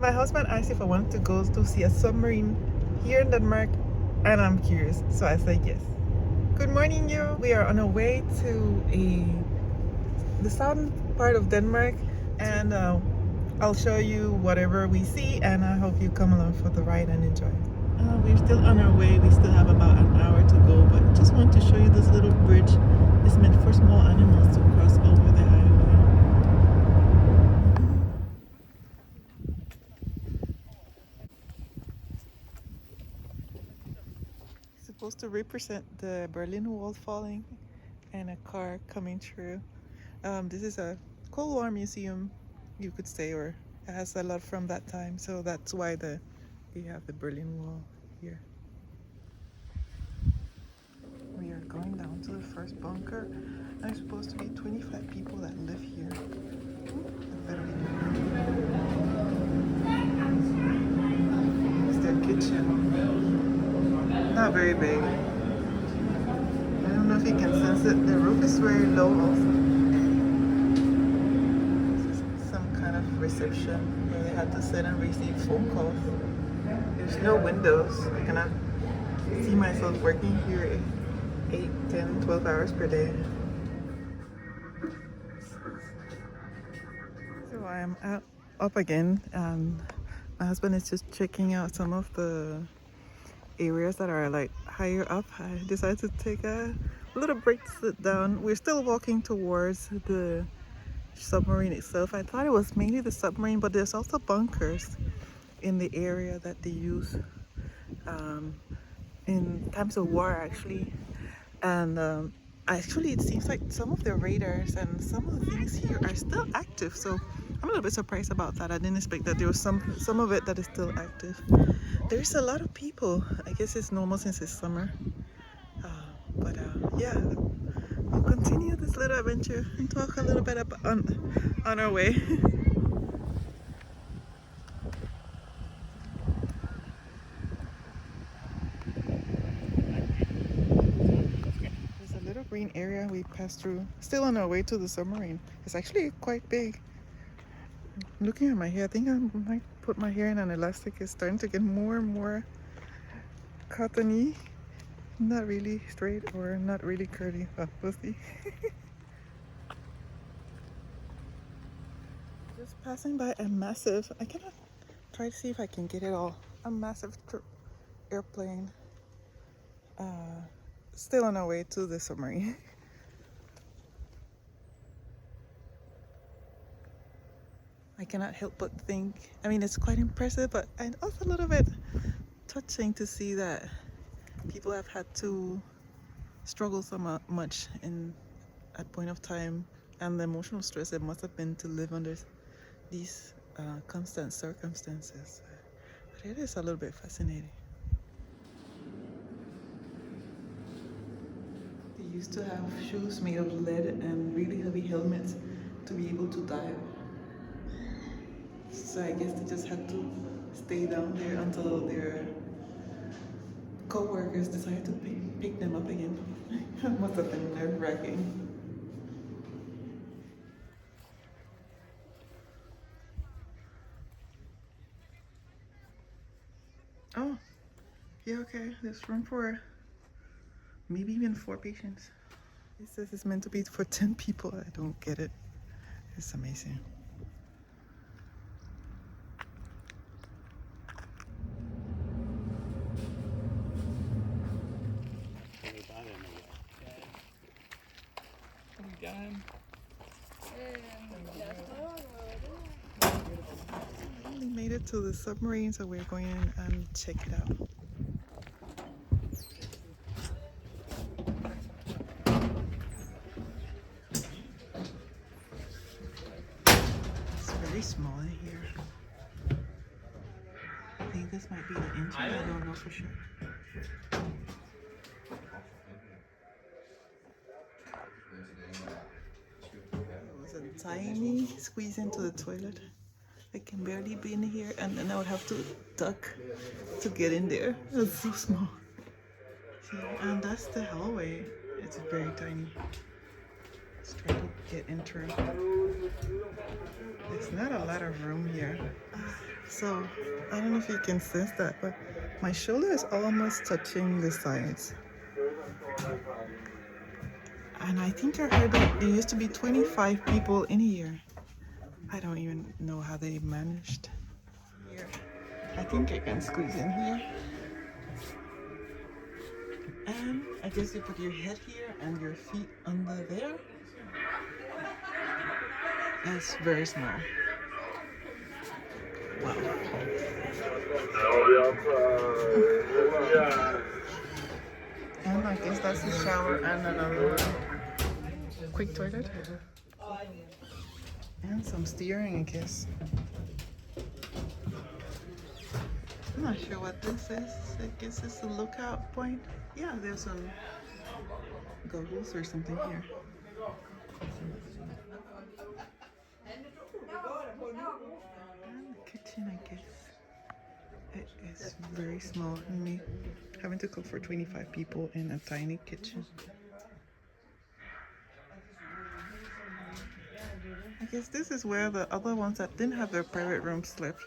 my husband asked if I wanted to go to see a submarine here in Denmark, and I'm curious, so I said yes. Good morning, you. We are on our way to the southern part of Denmark, and I'll show you whatever we see, and I hope you come along for the ride and enjoy. We're still on our way. We still have about an hour to go, but I just want to show you this little bridge. It's meant for small animals to cross over the highway. It's supposed to represent the Berlin Wall falling and a car coming through. This is a Cold War Museum, you could say, or it has a lot from that time, so that's why you have the Berlin Wall here. We are going down to the first bunker. There's supposed to be 25 people that live here. It's their kitchen. Not very big. I don't know if you can sense it. The roof is very low also. Some kind of reception where they had to sit and receive phone calls. There's no windows. I cannot see myself working here 8, 10, 12 hours per day. So I am up again, and my husband is just checking out some of the areas that are like higher up. I decided to take a little break to sit down. We're still walking towards the submarine itself. I thought it was mainly the submarine, but there's also bunkers in the area that they use in times of war, actually. And actually it seems like some of the radars and some of the things here are still active, so I'm a little bit surprised about that. I didn't expect that there was some of it that is still active. There's a lot of people. I guess it's normal since it's summer, but yeah, we'll continue this little adventure and talk a little bit about on our way. Green area we passed through, still on our way to the submarine. It's actually quite big. Looking at my hair, I think I might put my hair in an elastic. It's starting to get more and more cottony, not really straight or not really curly. We'll see. Just passing by a massive, I cannot try to see if I can get it all, a massive airplane. Still on our way to the submarine. I cannot help but think, I mean, it's quite impressive, but and also a little bit touching to see that people have had to struggle so much in at point of time, and the emotional stress it must have been to live under these constant circumstances. But it is a little bit fascinating. They used to have shoes made of lead and really heavy helmets to be able to dive. So I guess they just had to stay down there until their co-workers decided to pick them up again. It must have been nerve-wracking. Oh, yeah, okay. There's room for maybe even 4 patients. It says it's meant to be for 10 people. I don't get it. It's amazing. We made it to the submarine, so we're going in and check it out. It's very small in here. I think this might be the engine. I don't know for sure. It was a tiny squeeze into the toilet. I can barely be in here, and then I would have to duck to get in there. It's so small. See, and that's the hallway. It's very tiny. Let's try to get into it. There's not a lot of room here. So I don't know if you can sense that, but my shoulder is almost touching the sides. And I think I heard that there used to be 25 people in here. I don't even know how they managed. Here, I think I can squeeze in here. And I guess you put your head here and your feet under there. That's very small. Wow. And I guess that's a shower and another quick toilet. And some steering, I guess. I'm not sure what this is. I guess it's a lookout point. Yeah, there's some goggles or something here. And the kitchen, I guess. It is very small. Me having to cook for 25 people in a tiny kitchen. I guess this is where the other ones that didn't have their private room slept.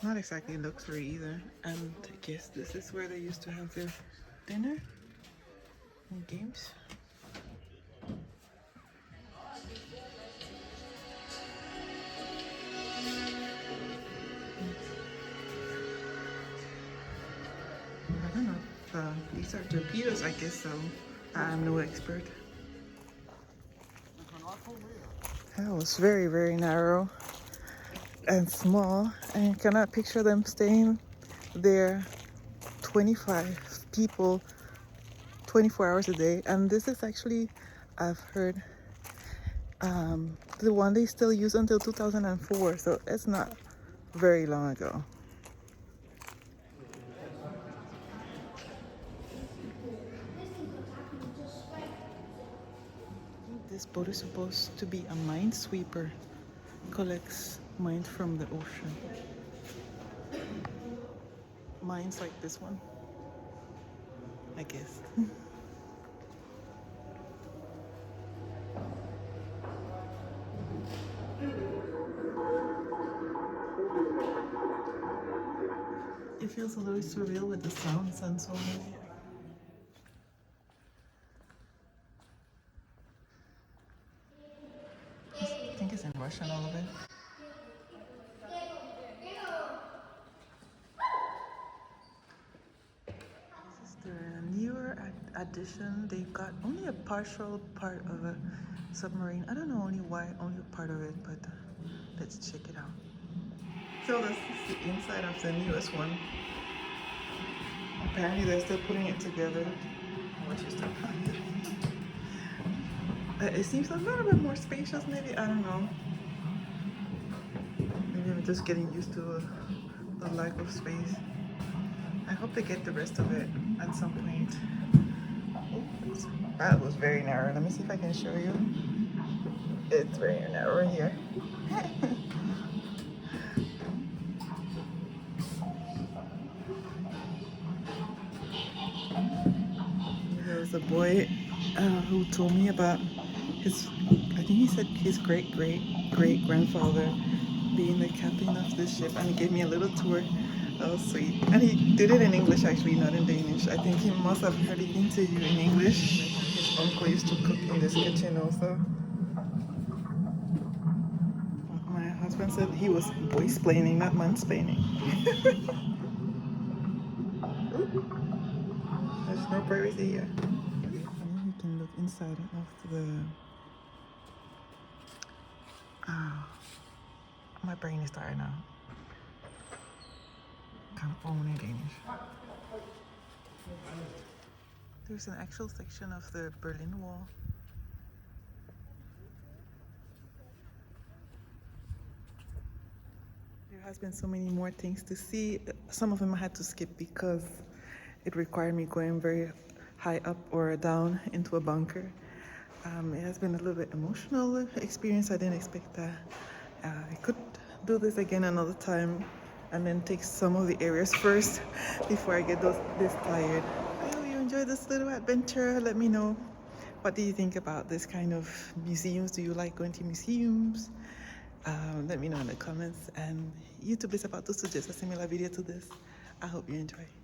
Not exactly luxury either. And I guess this is where they used to have their dinner and games. I don't know if these are torpedoes, I guess so. I'm no expert. That was very, very narrow and small, and you cannot picture them staying there 25 people 24 hours a day. And this is actually, I've heard, the one they still use until 2004, so it's not very long ago. This boat is supposed to be a minesweeper. Collects mines from the ocean. Mines like this one, I guess. It feels a little surreal with the sounds and so many. I think it's in Russian, all of it. This is the newer addition. They've got only a partial part of a submarine. I don't know why only a part of it, but let's check it out. So this is the inside of the newest one. Apparently they're still putting it together. What you still find it. It seems a little bit more spacious, maybe. I don't know. Maybe I'm just getting used to the lack of space. I hope they get the rest of it at some point. Oops. That was very narrow. Let me see if I can show you. It's very narrow here. There was a boy who told me about his, I think he said his great-great-great-grandfather being the captain of this ship, and he gave me a little tour. That was sweet. And he did it in English, actually, not in Danish. I think he must have heard the interview in English. His uncle used to cook in this kitchen also. My husband said he was voice-plaining, not mansplaining. There's no privacy here. You can look inside of the... my brain is tired now. Can't only Danish. There's an actual section of the Berlin Wall. There has been so many more things to see. Some of them I had to skip because it required me going very high up or down into a bunker. It has been a little bit emotional experience. I didn't expect that. I could do this again another time and then take some of the areas first before I get this tired. I hope you enjoyed this little adventure. Let me know, what do you think about this kind of museums? Do you like going to museums? Let me know in the comments. And YouTube is about to suggest a similar video to this. I hope you enjoy.